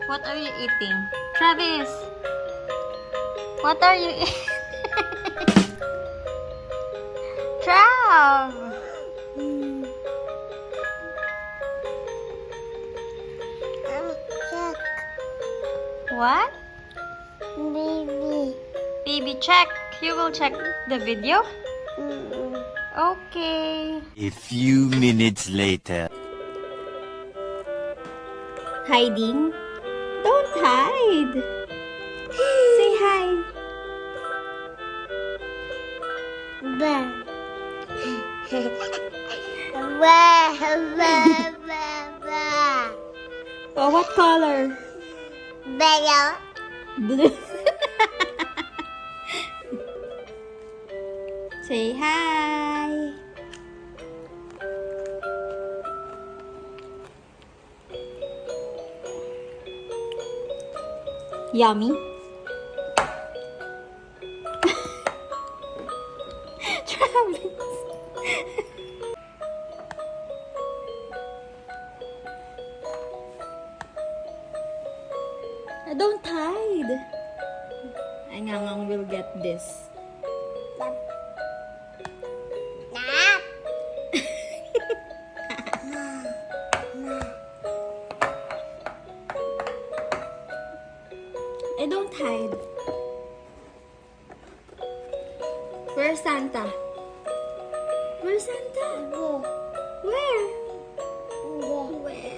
What are you eating? Travis! What are you eating? Trav! Check. What? Baby. Baby, check. You will check the video? Okay. A few minutes later. Hiding? Don't hide. Say hi. Ba. Ba, ba, ba, ba. Oh, what color? Better. Blue. Say hi. Yummy. Travis. Don't hide. Ninang will get this. Nap. I don't hide. Where's Santa? Where's Santa? Where? Where?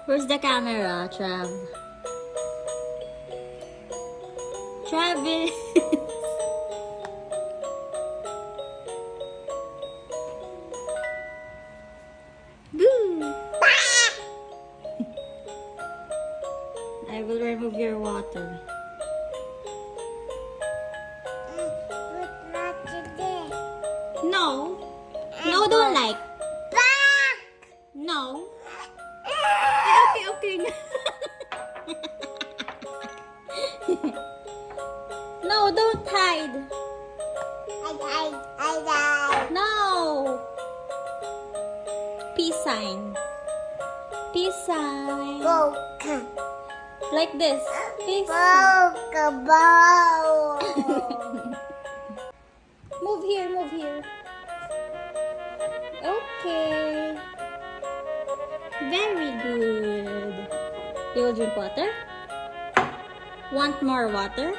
Where's the camera, Trav? Travis! Boo! I will remove your water. No. No, don't like. No. Okay. No, don't hide. No. Peace sign. Peace sign. Like this. Peace sign. Move here. Okay. Very good. You will drink water? Want more water?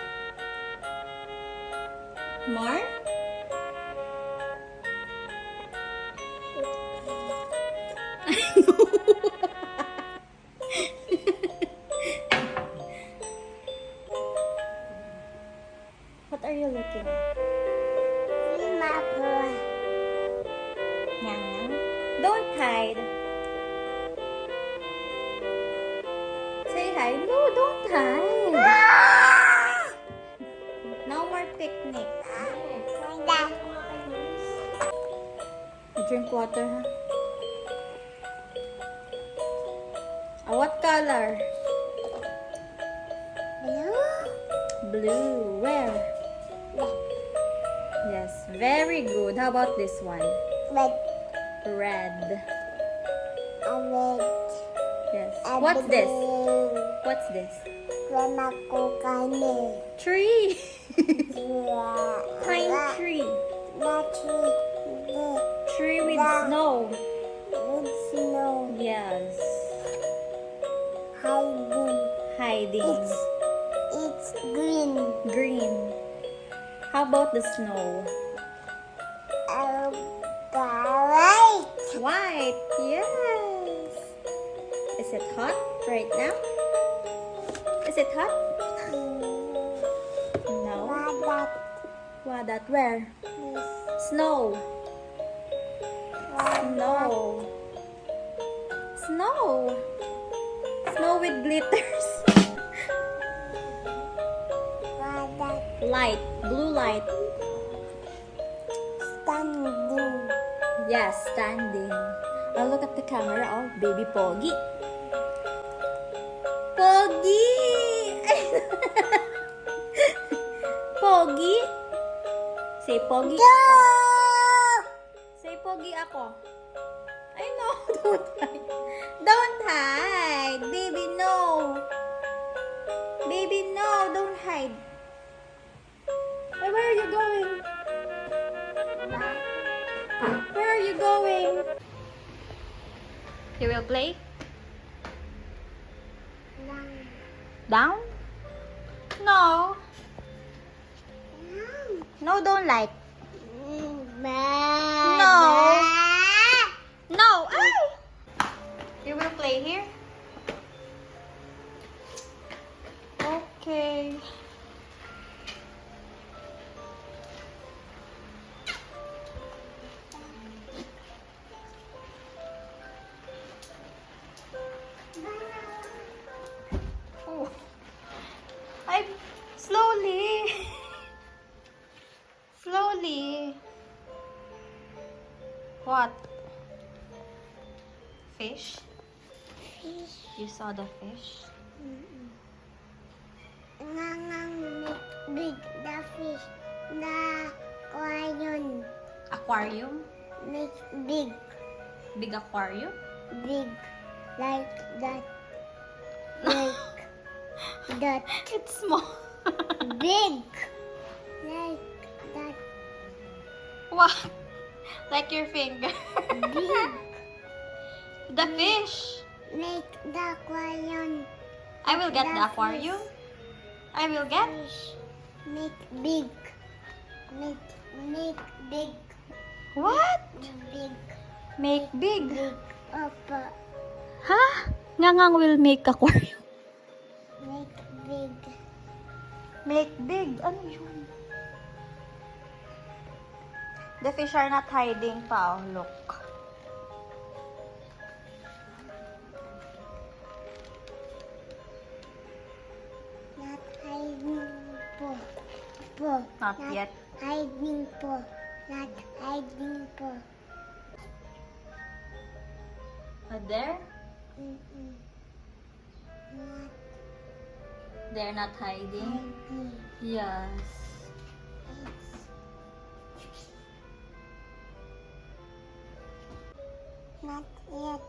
More? What are you looking at? Nyang. Don't hide. Say hi. No, don't hide. No more picnic. Drink water, huh? What color? Blue. Where? Yes, very good. How about this one? Red. Yes. What's this? What's this? Tree. Pine tree. Tree with snow. Yes. Hiding. It's green. Green. How about the snow? White. Yes. Is it hot right now? Is it hot? No. What that? Where? Snow. Snow. Snow. Snow with glitters. Light. Blue light. Standing. Yes, standing. I'll look at the camera. Oh, baby Pogi. Pogi! Pogi! pogi? Say pogi. Go! Say pogi ako. I know. Don't hide. Don't hide. Baby, no. Baby, no. Don't hide. Hey, where are you going? Where are you going? You will play? Down? No. No, don't like. No. No. Ay! You will play here? Okay. Oh. I slowly. Slowly. What? Fish? You saw the fish? Big the fish. The aquarium. Aquarium? Make big. Big aquarium? Big. Like that. Like that. It's small. Big. Like that. What? Like your finger. Big. The fish. Make the aquarium. I will get the The aquarium. fish. I will get. Fish. Make big. Make big. What? Big. Make big. Big. Opa. Huh? Ngangang will make aquarium. Make big. Make big. Ano yun? The fish are not hiding pa. Oh, look. Not hiding po. Not yet. Hiding po. Not hiding po. There? Mm-mm. Not They're not hiding. hiding. Yes. Not yet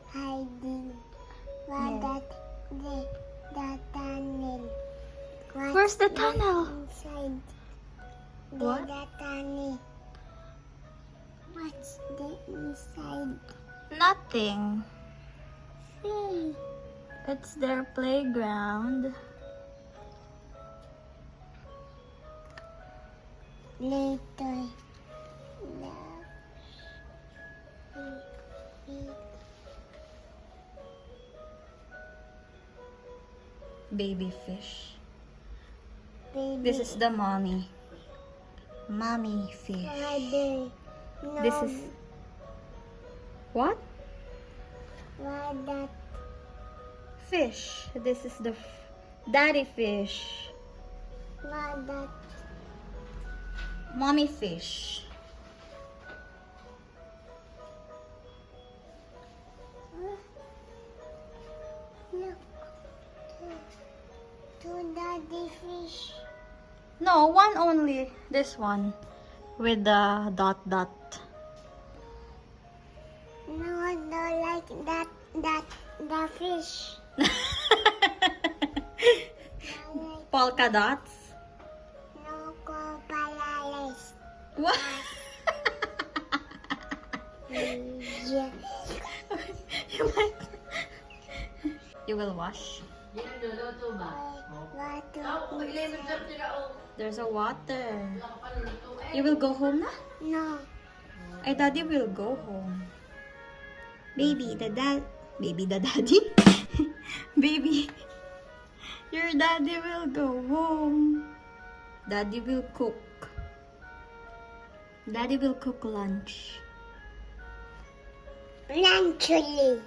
hiding. Yeah. What the tunnel. What Where's the is tunnel? inside? What? The tunnel. What's the inside? Nothing. Hey. It's their playground. Later. Baby fish. Baby. This is the mommy. Mommy fish. Father. No. This is what? What that? Fish. This is the daddy fish. What that? Mommy fish. Look. Two daddy fish. No, one only. This one with the dot dot. No, no, like that, the fish. Like, Polka dots. no, copalales. What? Yeah. you might. You will wash. There's a water. You will go home na? No. Ay, daddy will go home. Baby, the daddy? Baby, your daddy will go home. Daddy will cook. Daddy will cook lunch. Naturally.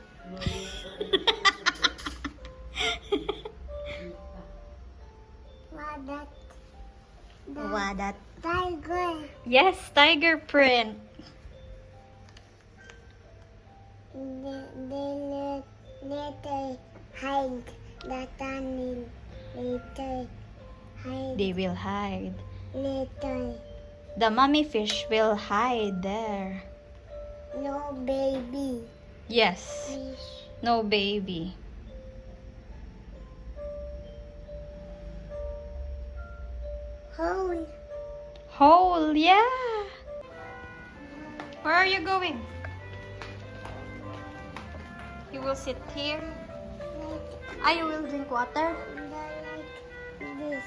What that? What that? Tiger. Yes, tiger print. They later hide the tunnel. Later hide. They will hide. Little. The mommy fish will hide there. No baby. Yes. Fish. No baby. Hole. Hole, yeah. Where are you going? You will sit here. Like, You will drink water. like this.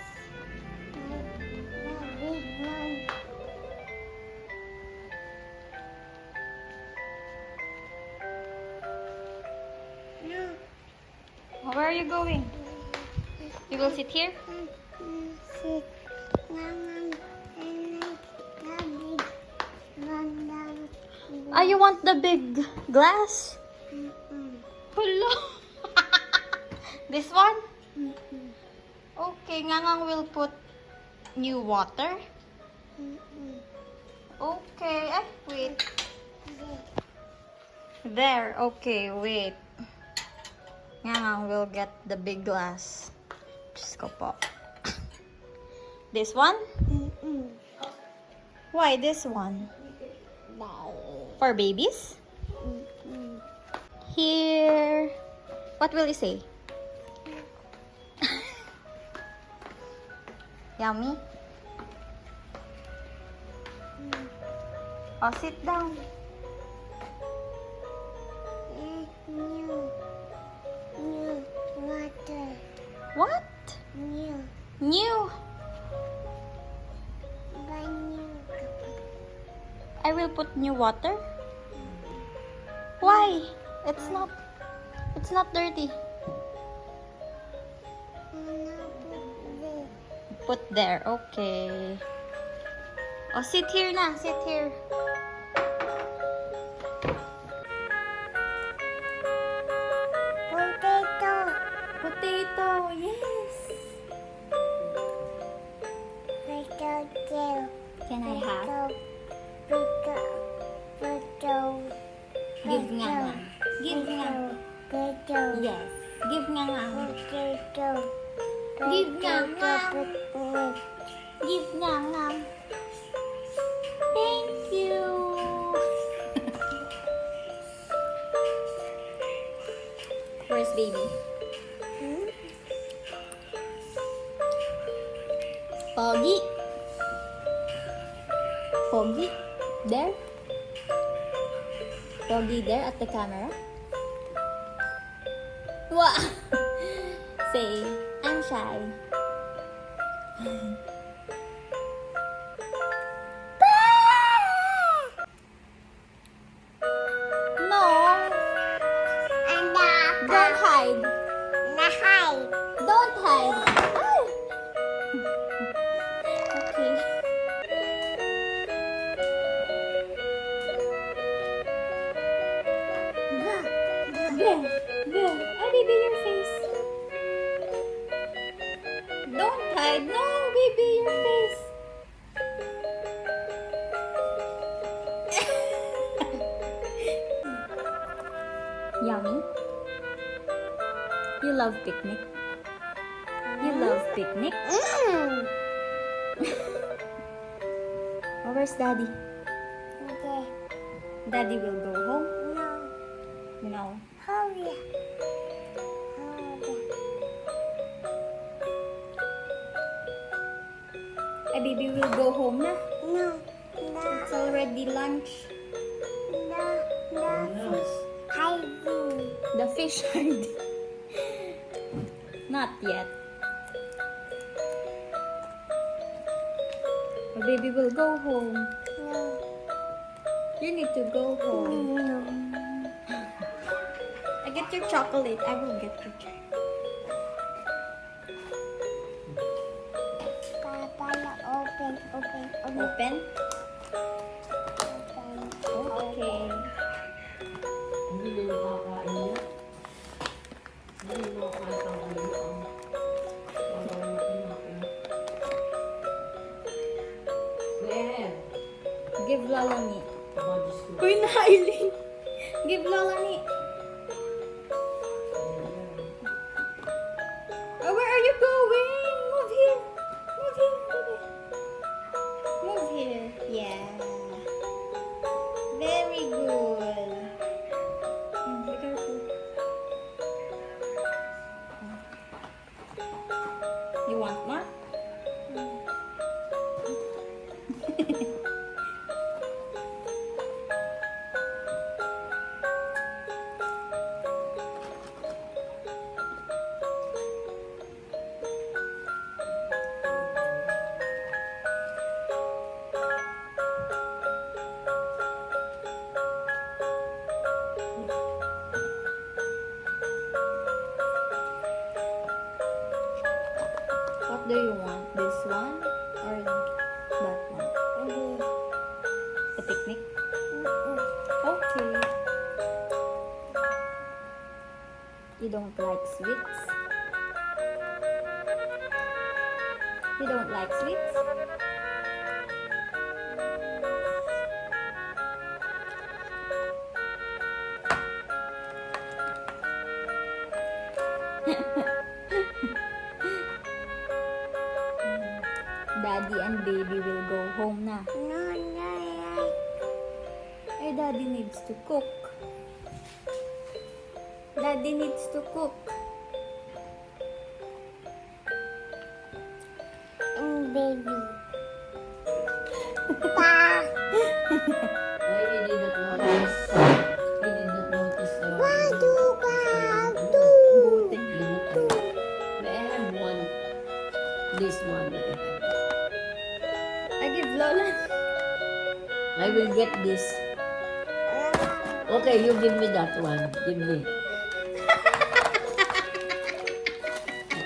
Like the big one. No. Where are you going? You will sit here. Sit. Naman. And like the big one. You want the big glass? Hello. This one? Okay, Ngangang will put new water. Okay. Wait. There. Okay, wait. Ngangang will get the big glass. Just go po. This one? Why this one? For babies? Here. What will you say? Yummy? Oh, sit down. New water. What? New. New. Buy new. I will put new water. Why? It's not dirty. Put there. Okay. Oh, sit here na. Sit here. Potato. Potato. Yes. Potato. Can I have? Potato. Give nga nga. Give nga. Potato. Yes. Give nga nga. Potato. Give nga nga. Potato. Give nga nga. Thank you. Where's baby? Pogi. Pogi. There. Pogi there at the camera. Wow. Say, I'm shy. No. And Don't hide. hide. Don't hide. Ay. Okay. There. There. Ay, baby, your face. Don't hide. No, baby, your face. Yummy. You love picnic. You love picnic. Oh, where's daddy? Okay. Daddy will go home. No. No. Hurry. Ay, baby will go home na. No. It's already lunch. Hiding. The fish hide. Not yet. Oh, baby will go home. No. You need to go home. No. I get your chocolate. I will get your chocolate. Papa, open. Open? Okay. Give Lola ni. Uy, Nailing. Give Lola ni. Oh, where are you going? Move here. Move here, baby. this one or that one? The picnic? Okay. You don't like sweets? You don't like sweets? Daddy and baby will go home na. Eh, Daddy needs to cook. Daddy needs to cook. And baby. Why you did not notice? You did not notice the Buti. May I have one. This one. I give Lola. I will get this. Okay, you give me that one. Give me.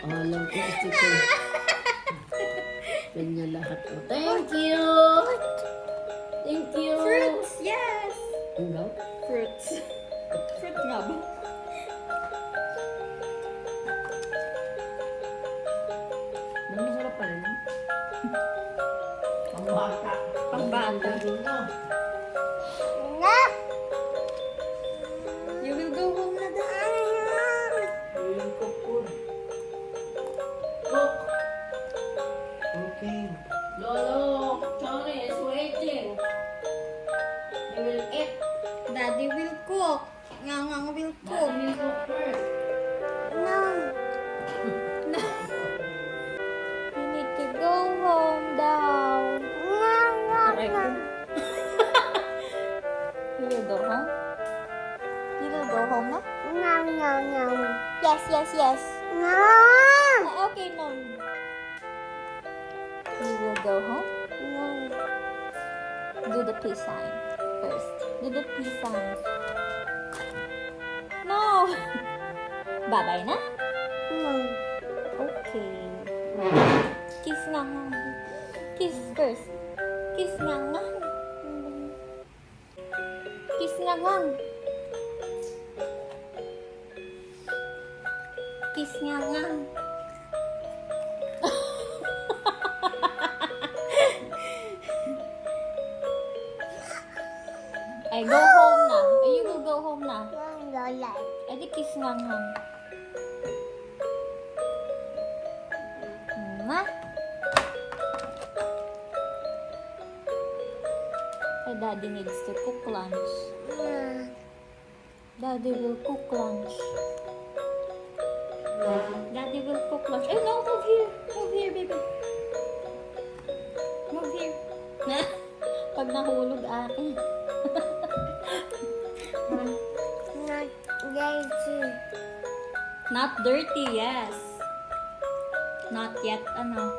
Alam ko ito. Kanya lahat ko. Thank you. Thank you. Fruits, yes. Ano? Fruits. Fruit nga ba? Masarap pa rin. Pambata. Pambata. You will go home na daw. Cook. Okay. Lolo, Johnny is waiting. He will eat. Daddy will cook. Ngangang will cook. Daddy will cook first. No. You need to go home daw. Aray ko. You will go home? You will go home na? Yes, yes, yes. Okay, no. You will go home? Do the peace sign first. Do the peace sign. No. Bye-bye na? Okay. Kiss nga nga. Kiss first. Kiss nga nga. Kiss nga nga. Kiss nga nga. Ay, go home na. Ay, you will go home na. Ay, di kiss nga nga. Ma? Ay, Daddy needs to cook lunch. Daddy will cook lunch. Daddy will cook lunch. Ay, no, move here. Move here, baby. Move here. Pag nahulog akin. Not dirty, yes. Not yet, ano.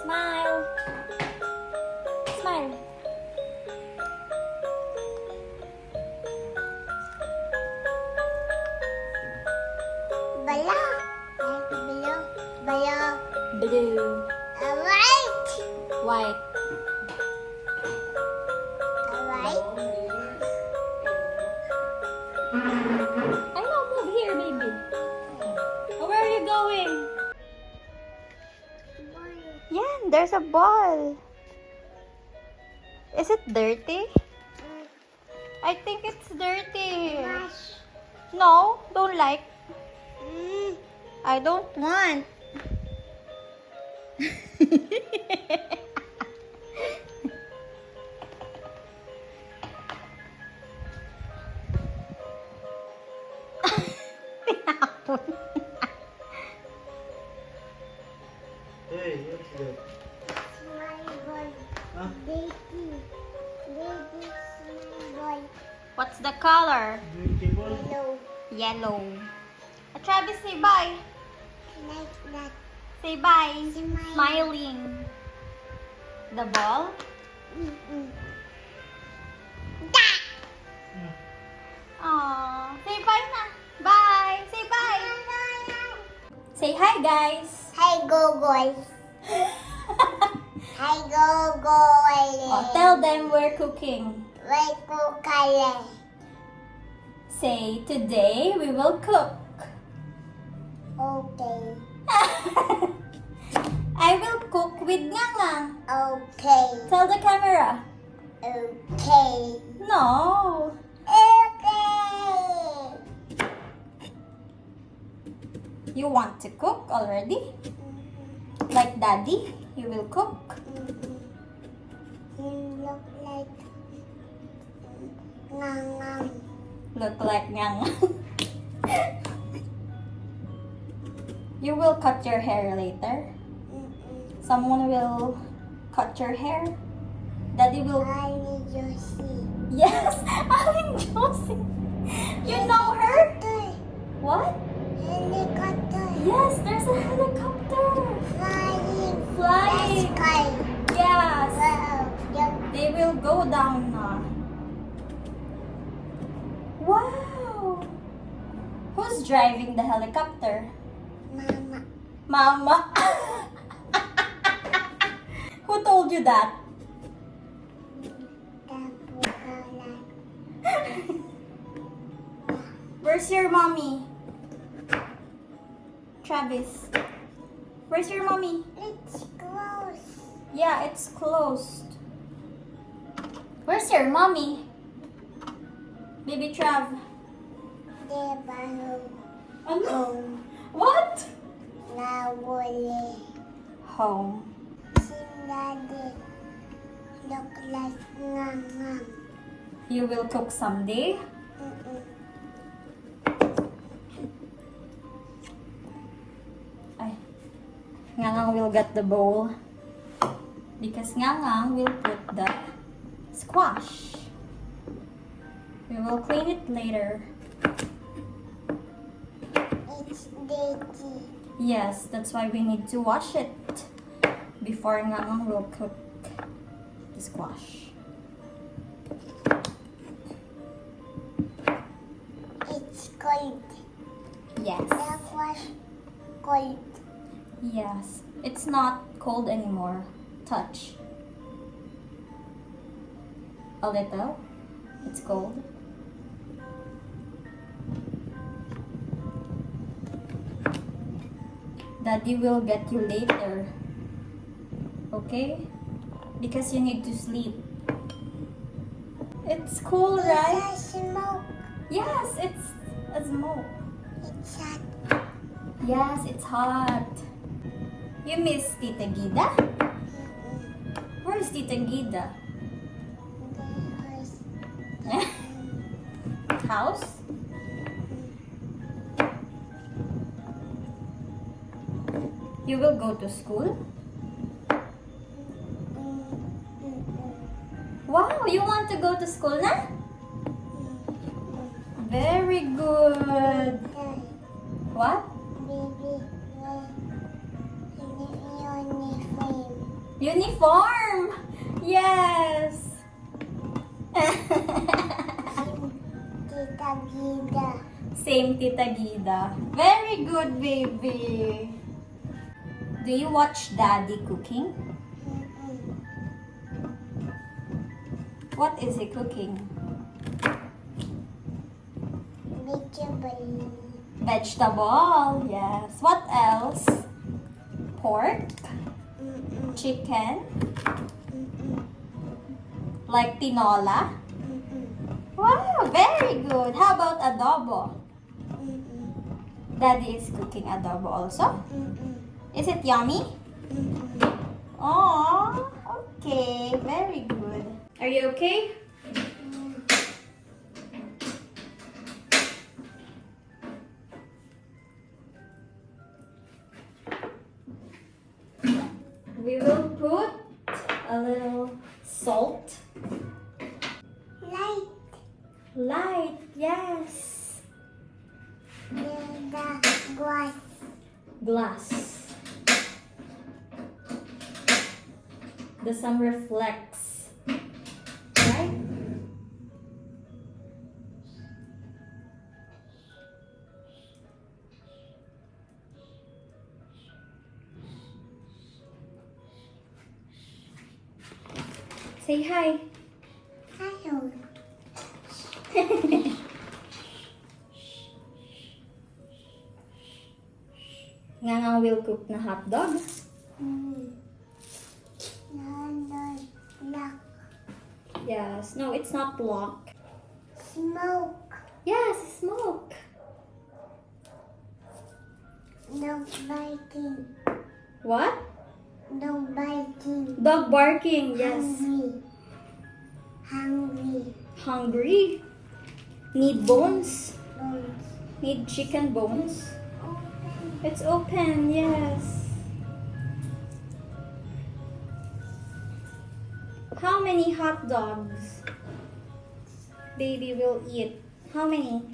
Smile. Smile. Blue. White. I know, move here, baby. Oh, where are you going? Yeah, there's a ball. Is it dirty? I think it's dirty. No, don't like. I don't want. Tinapon. Hey, what's that? Huh? What's the color? Beautiful. Yellow. Travis, say bye. Say bye. Smiling. The ball? Aww. Say bye na. Bye. Say bye. Say hi, guys. Hi, go boys. Hi, go boys. Oh, tell them we're cooking. Wait, go color. Say, today we will cook. Okay. I will cook with Nyangang. Okay. Tell the camera. Okay. No. Okay. You want to cook already? Like daddy, you will cook. You look like Nang. Look like Nyangang. You will cut your hair later. Someone will cut your hair. Daddy will. I need you see. Yes, Aling Josie. You know her? What? Helicopter. Yes, there's a helicopter. Flying. Flying. Sky. Yes. Wow. Yep. They will go down now. Wow. Who's driving the helicopter? Mama. Mama. Who told you that? Where's your mommy? Travis. Where's your mommy? It's close. Yeah, it's closed. Where's your mommy? Baby Trav. They're by Ano? home. What? Nawali. Home. Si Daddy look like Nang. You will cook someday? Ay. Ngangang will get the bowl. Because Ngangang will put the squash. We will clean it later. It's dirty. Yes, that's why we need to wash it before Ngangang will cook the squash. It's cold. Yes. That was cold. Yes. It's not cold anymore. Touch. A little. It's cold. Daddy will get you later. Okay? Because you need to sleep. It's cool, right? It's a smoke. Yes, it's a smoke. It's hot. Yes, it's hot. You miss Tita Gida? Where's Tita Gida? House? You will go to school? Wow, you want to go to school na? Very good. What? Baby, uniform. Uniform! Yes! Tita Gida. Same Tita Gida. Very good, baby. Do you watch Daddy cooking? What is he cooking? Vegetable. Vegetable, yes. What else? Pork? Chicken? Like tinola? Wow, very good. How about adobo? Daddy is cooking adobo also? Is it yummy? Oh, okay. Very good. Are you okay? We will put a little salt. Light. Light, yes. The glass. Glass. The sun reflects. Right? Say hi. Hello. Ngangang will cook na hot dog. Black. Yes. No, it's not block. Smoke. Yes, smoke. No biting. What? No biting. Dog barking. Yes. Hungry. Hungry. Need bones. Bones. Need chicken bones. Open. It's open. Yes. How many hot dogs baby will eat? How many?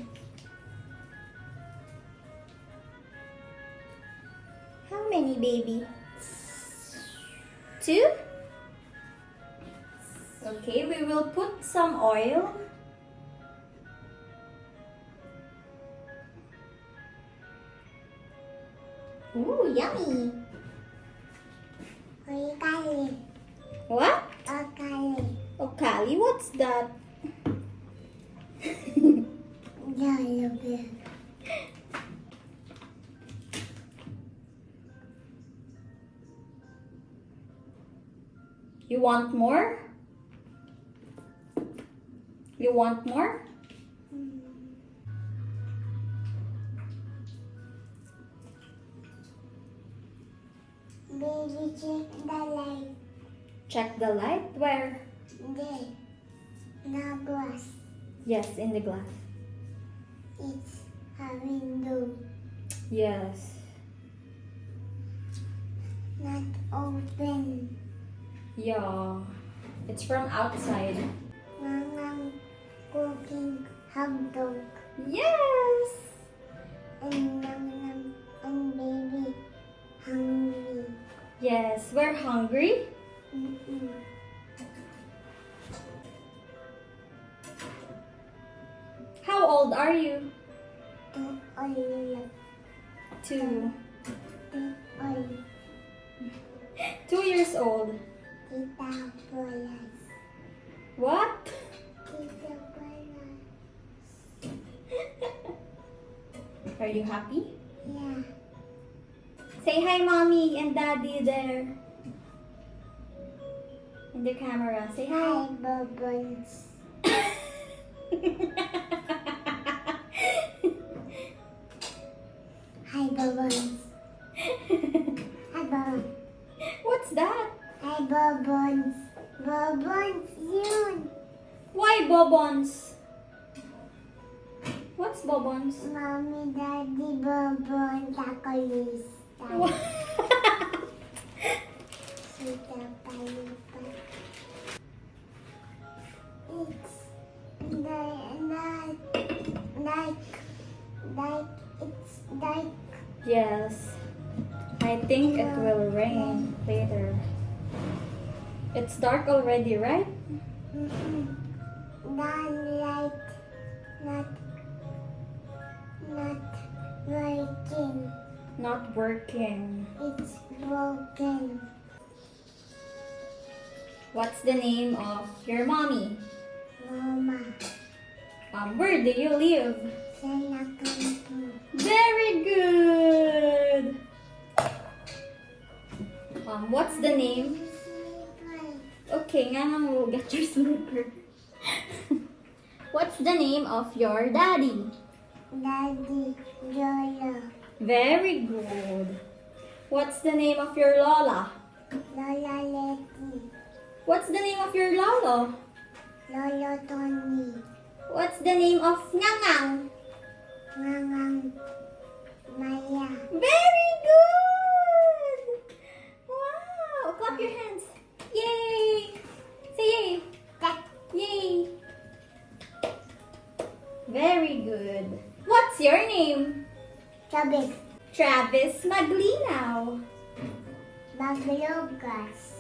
How many, baby? 2? Okay, we will put some oil. Ooh, yummy. Okali. What? Okali. Okali, what's that? Yellow bear. You want more? You want more? Baby, check the light. Check the light. Where? There. No glass. Yes, in the glass. It's a window. Yes. Not open. Yeah. It's from outside. Mama cooking hot dog. Yes! And baby hungry. Yes, we're hungry. Mm-mm. How old are you? To oil. 2. To oil. 2 years old. Tita Bolas. What? Tita Bolas. Are you happy? Yeah. Say hi, mommy and daddy there. In the camera. Say Hi, hi. Bubbles. Hi, Bubbles. Hi, Bubbles. What's that? Hi, Bubbles. Bubbles, yun. Why bobons? What's bobons? Mommy, Daddy, Bubbles, Tacolis. Sita Palipa. It's it's like Yes. I think it will rain later. It's dark already, right? non-light, not working. Not working. It's broken. What's the name of your mommy? Mama, Where do you live? Sanakampu. Very good. What's the name? Okay, nga lang, we'll get your slipper. What's the name of your daddy? Daddy, Lola, Very good. What's the name of your lola? Lola Letty, What's the name of your lolo? Lolo Tony, What's the name of Nyangang? Ngangang Maya. Very good! Wow! Clap your hands. Yay! Say yay. Yay! Very good. What's your name? Travis, Travis Maglinaw. Baglogas,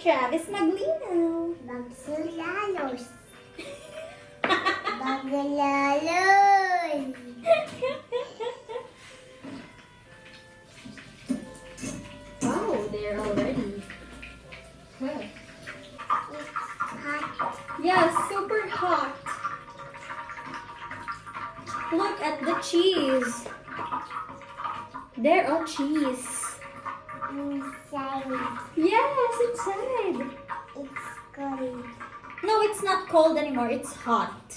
Travis Maglinaw. Bagsulalos, Baglalos. Wow, they're all ready. Look at the cheese. There are cheese. Inside. Yes, inside. It's cold. No, it's not cold anymore. It's hot.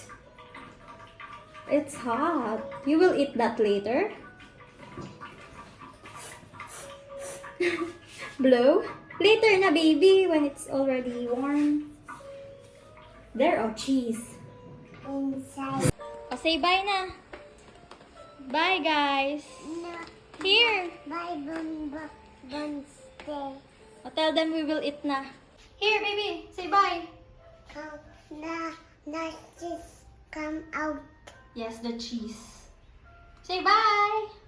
It's hot. You will eat that later. Blow. Later na, baby, when it's already warm. There are cheese. Inside. Oh, say bye na. Bye, guys. No. Here. Bye, Bun stay. Oh, tell them we will eat na. Here, baby. Say bye. Come, the cheese come out. Yes, the cheese. Say bye.